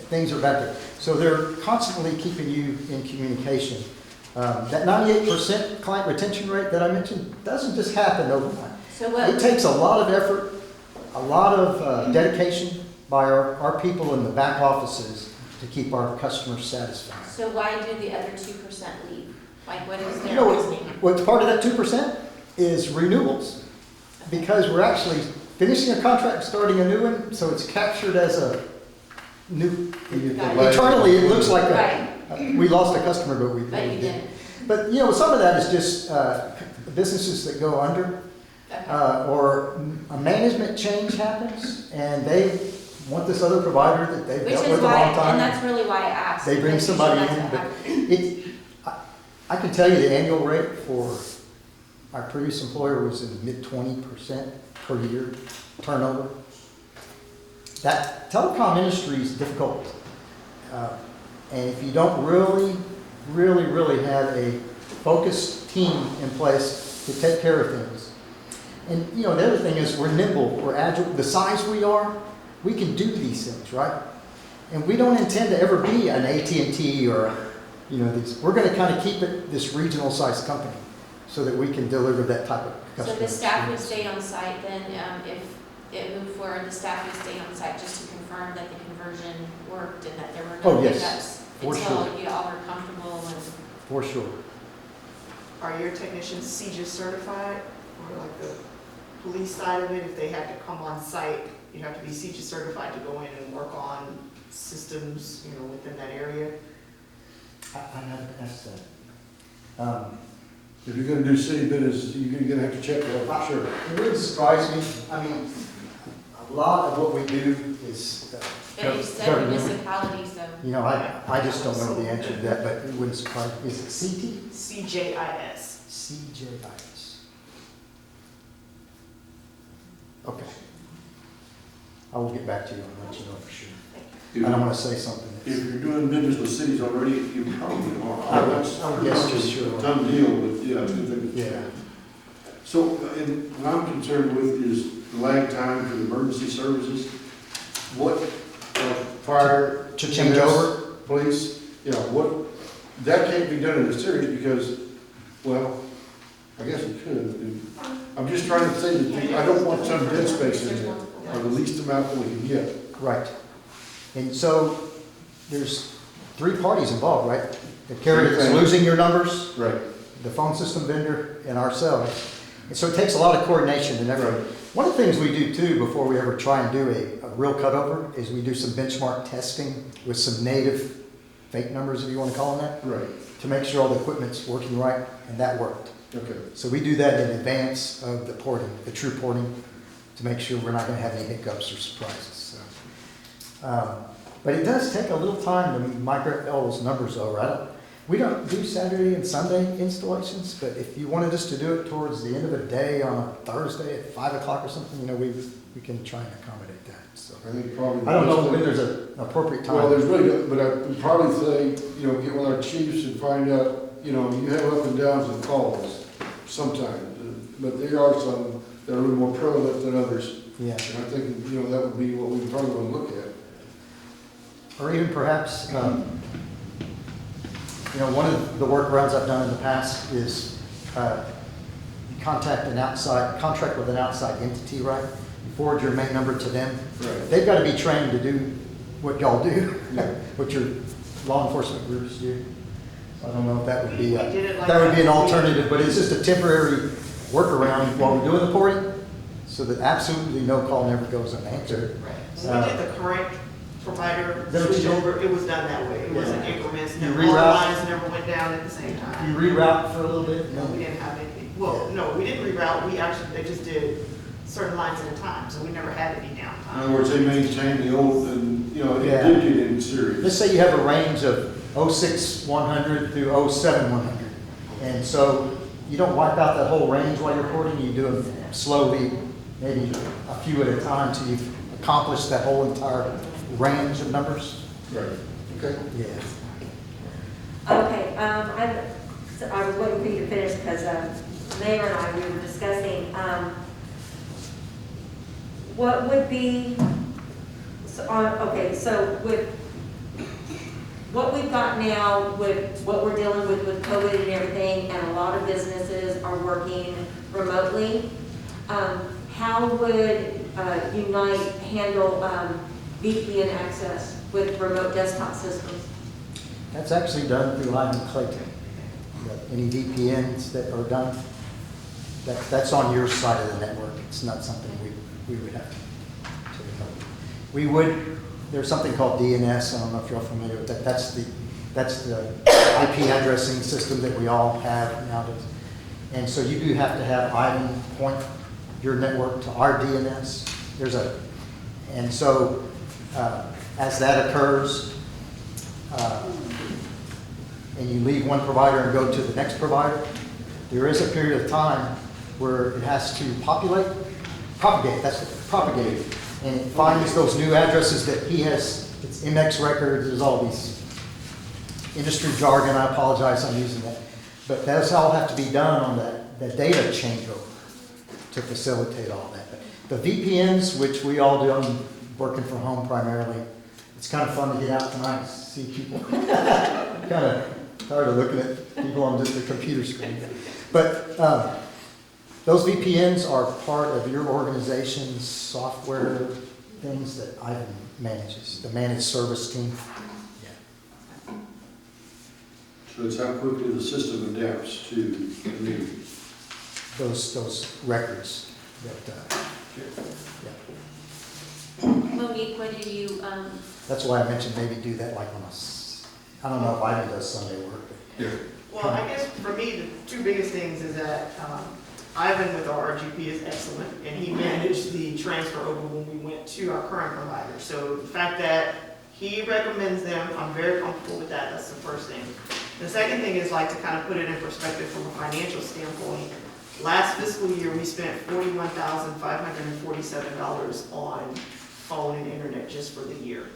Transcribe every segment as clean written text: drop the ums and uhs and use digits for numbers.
things are back there. So they're constantly keeping you in communication. That 98% client retention rate that I mentioned doesn't just happen overnight. So what? It takes a lot of effort, a lot of dedication by our people in the back offices to keep our customers satisfied. So why do the other 2% leave? Like, what is You their know, reasoning? what's part of that 2% is renewals, because we're actually finishing a contract, starting a new one, so it's captured as a new. Internally, it looks like we lost a customer, but we But you really didn't. didn't. But you know, some of that is just businesses that go under, Okay. or a management change happens, and they want this other provider that they've Which dealt is with a why, long time. and that's really why I asked. They bring because somebody usually in, that's but what happens. I can tell you the annual rate for our previous employer was in the mid-20% per year turnover. That telecom industry is difficult. And if you don't really have a focused team in place to take care of things. And you know, the other thing is we're nimble, we're agile. The size we are, we can do these things, right? And we don't intend to ever be an AT&T or, you know, these. We're going to kind of keep it this regional sized company so that we can deliver that type of customer So the staff would experience. stay on site then, if it moved forward, the staff would stay on site just to confirm that the conversion worked and that there were Oh, no yes, hiccups for until sure. you all were comfortable and. For sure. Are your technicians CJIS certified, or like the police side of it, if they had to come on site, you have to be CJIS certified to go in and work on systems, you know, within that area? I haven't asked that. If you're gonna do city business, you're gonna have to check that for sure. It wouldn't surprise me. I mean, a lot of what we do is, But you said government. municipality, so. You know, I just don't know the answer to that, but it wouldn't surprise me. Is it CT? CJIS. CJIS. Okay. I will get back to you and let you know for sure. I don't want to say something that's. If you're doing business with cities already, you probably are. I would guess That's for just sure. a done deal, but yeah, two things. Yeah. So, and what I'm concerned with is the lag time for the emergency services. What, fire. To change EMS, over? Police, you know, what, that can't be done in a series because, well, I guess it could. I'm just trying to say that I don't want some dead space in there, or the least amount that we can get. Right. And so there's 3 parties involved, right? The carrier that's losing your numbers, Right. the phone system vendor, and ourselves. And so it takes a lot of coordination and effort. Right. One of the things we do too, before we ever try and do a real cutover, is we do some benchmark testing with some native fake numbers, if you want to call them that, Right, to make sure all the equipment's working right, and that worked. okay. So we do that in advance of the porting, the true porting, to make sure we're not going to have any hiccups or surprises. So, but it does take a little time to migrate all those numbers over. We don't do Saturday and Sunday installations, but if you wanted us to do it towards the end of a day on a Thursday at 5 o'clock or something, you know, we can try and accommodate that. So I think probably. I don't know when there's an appropriate time. Well, there's really, but I would probably say, you know, get with our chiefs and find out, you know, you have up and downs and calls sometimes, but there are some that are a little more prevalent than others. Yeah. And I think, you know, that would be what we probably want to look at. Or even perhaps, you know, one of the workarounds I've done in the past is you contract with an outside entity, right? You forward your main number to them. Right. They've got to be trained to do what y'all do, Yeah. what your law enforcement groups do. I don't know if that would be, We did it like that would be an that. alternative, but it's just a temporary workaround while we're doing the porting, so that absolutely no call never goes unanswered. Right. When we did the correct provider Then what you switch do? over, it was done that way. It wasn't Yeah. increments, You all the reroute? lines never went down at the same You time. reroute for a little bit? No, we didn't have any, well, no, we didn't reroute, they just did certain lines at a time, so we never had any In downtime. other words, they maintain the old, and, you know, it Yeah. did get in series. Let's say you have a range of 06-100 through 07-100. And so you don't wipe out that whole range while you're porting, you do them slowly, maybe a few at a time till you've accomplished that whole entire range of numbers. Right. Okay. Yeah. Okay, I was waiting for you to finish because Mayor and I, we were discussing, what would be, okay, so with what we've got now with what we're dealing with COVID and everything, and a lot of businesses are working remotely, how would Unite handle VPN access with remote desktop systems? That's actually done through Ivan Clayton. Any VPNs that are done, that's on your side of the network. It's not something we would have to help. We would, there's something called DNS, I don't know if you're familiar with that. That's the IP addressing system that we all have nowadays. And so you do have to have Ivan point your network to our DNS. And so as that occurs, and you leave one provider and go to the next provider, there is a period of time where it has to propagate, and it finds those new addresses that he has. It's MX records, there's all these industry jargon, I apologize, I'm using that. But those all have to be done on that data changeover to facilitate all that. But the VPNs, which we all do, I'm working from home primarily, it's kind of fun to get out tonight and see people. Kind of tired of looking at people on just a computer screen. But those VPNs are part of your organization's software things that Ivan manages, the managed service team. Yeah. So it's how quickly the system adapts to the new. Those records that, yeah. Monique, what do you, That's why I mentioned maybe do that like on I don't know if Ivan does Sunday work. Yeah. Well, I guess for me, the two biggest things is that Ivan with our RGP is excellent, and he managed the transfer over when we went to our current provider. So the fact that he recommends them, I'm very comfortable with that. That's the first thing. The second thing is like to kind of put it in perspective from a financial standpoint. Last fiscal year, we spent $41,547 on phone and internet just for the year.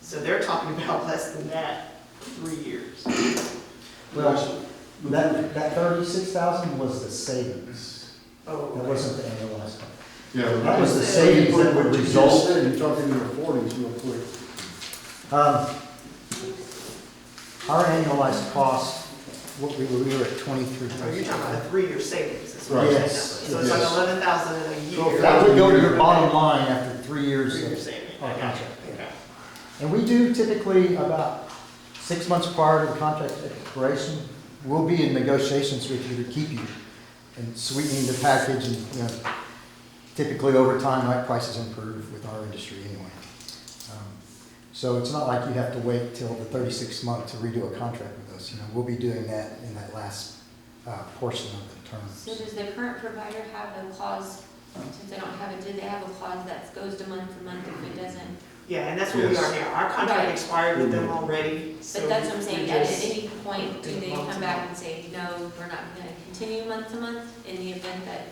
So they're talking about less than that for 3 years. Well, that 36,000 was the savings. Oh, That wasn't the annualized one. Yeah. That was the savings that would result. You're talking in the 40s real quick. Our annualized cost, we were at 23. So you're talking about a 3-year savings. That's what Right. I'm saying. Yes. So it's like Yes. 11,000 in a year. That would go to your bottom line after 3 years. 3-year of savings. our I got contract. you. Okay. And we do typically about 6 months prior to the contract expiration, we'll be in negotiations with you to keep you and sweetening the package, and typically over time, like prices improve with our industry anyway. So it's not like you have to wait till the 36th month to redo a contract with us. We'll be doing that in that last portion of the term. so does the current provider have a clause, since they don't have it, do they have a clause that goes to month to month if it doesn't? Yeah, and that's where we Yes. are now. Our contract Right. expired with them already. But so that's what I'm saying, we're at just- any point, do they come back and say, no, we're not gonna continue month to month in the event that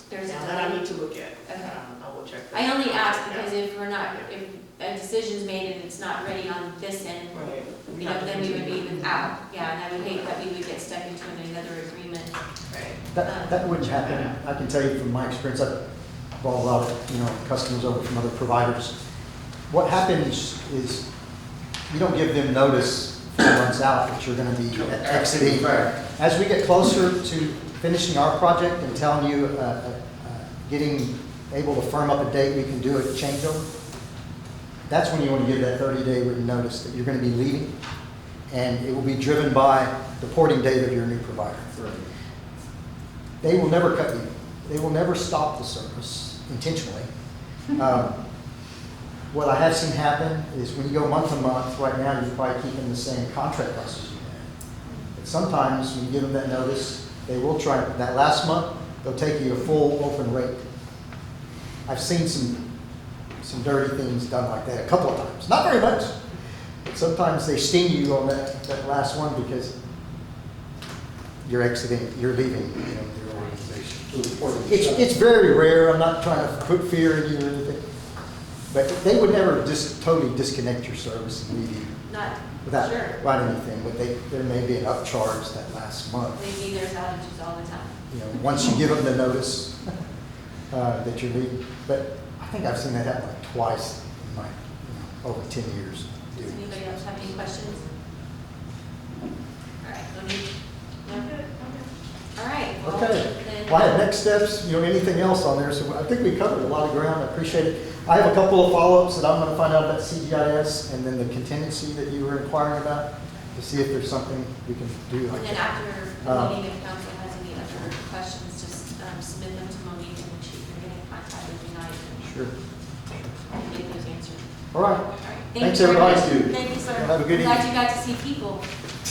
there's a Now that I delay? need to look at. Okay. I will check that. I only ask Yeah. because if we're not, if a decision's made and it's not ready on this end, Right. then we would be without. Yeah, and I would hate that we would get stuck into another agreement. Right. That wouldn't happen. I can tell you from my experience, I've brought a lot of customers over from other providers. What happens is you don't give them notice 4 months out that you're going to be exiting. As we get closer to finishing our project and telling you, getting able to firm up a date we can do a changeover, that's when you want to give that 30-day written notice that you're going to be leaving, and it will be driven by the porting date of your new provider. They will never cut you. They will never stop the service intentionally. What I have seen happen is when you go month to month, right now you're probably keeping the same contract prices you had. But sometimes when you give them that notice, they will try, that last month, they'll take you to full open rate. I've seen some dirty things done like that a couple of times, not very much. But sometimes they sting you on that last one because you're exiting, you're leaving, their organization. It's very rare. I'm not trying to put fear in you or anything. But they would never just totally disconnect your service and leave you Not, without sure. writing anything. But there may be an upcharge that last month. Maybe there's outages all the time. Once you give them the notice that you're leaving. But I think I've seen that happen like twice in my over 10 years. Does anybody else have any questions? All right, no need? No? All right, well, Okay. then. Well, I have next steps, anything else on there, so I think we covered a lot of ground, I appreciate it. I have a couple of follow-ups that I'm gonna find out about CGIS and then the contingency that you were inquiring about, to see if there's something we can do. And then after Um, the meeting, if council has any other questions, just submit them to Monique and she can get in contact with Unite Sure. and get those answered. All right. All right. Thanks, you very everybody. much. Thank you. Thank you, sir. Have a good Glad evening. you got to see people,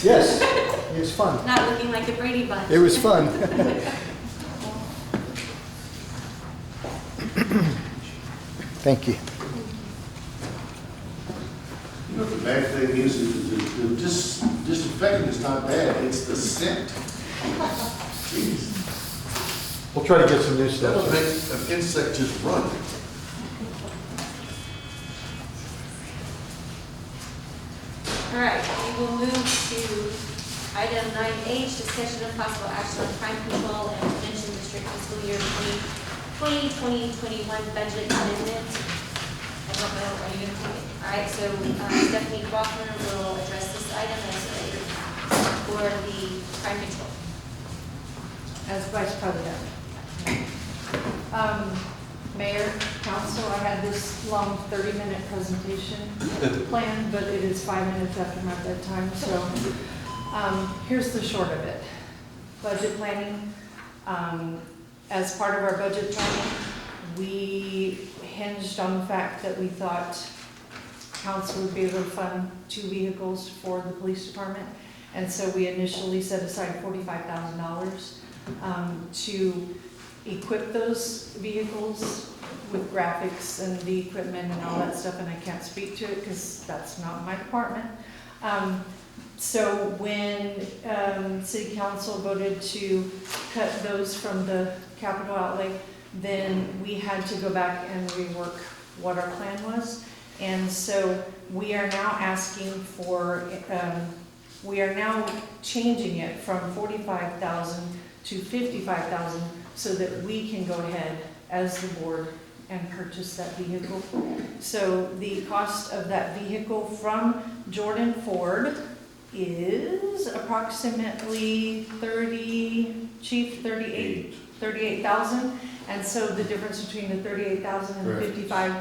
Yes, it was fun. not looking like the Brady Bunch. It was fun. Thank you. You know, the bad thing is, the disinfectant is not bad, it's the scent. Jeez, We'll try to get some new that'll stuff. make an insect just run. All right, we will move to item 9H, discussion of possible action on crime control and prevention district fiscal year 2020-2021 budget amendment. I don't know, are you going to take it? All right, so Stephanie Faulkner will address this item as for the crime control. As Vice President. Mayor, Council, I had this long 30-minute presentation planned, but it is 5 minutes after my bedtime, so here's the short of it. Budget planning. As part of our budget planning, we hinged on the fact that we thought council would be able to fund 2 vehicles for the police department. And so we initially set aside $45,000 to equip those vehicles with graphics and the equipment and all that stuff, and I can't speak to it because that's not my department. So when City Council voted to cut those from the capital outlay, then we had to go back and rework what our plan was. And so we are now asking for, we are now changing it from 45,000 to 55,000 so that we can go ahead as the board and purchase that vehicle. So the cost of that vehicle from Jordan Ford is approximately 38,000. And so the difference between the 38,000 and the Correct. 55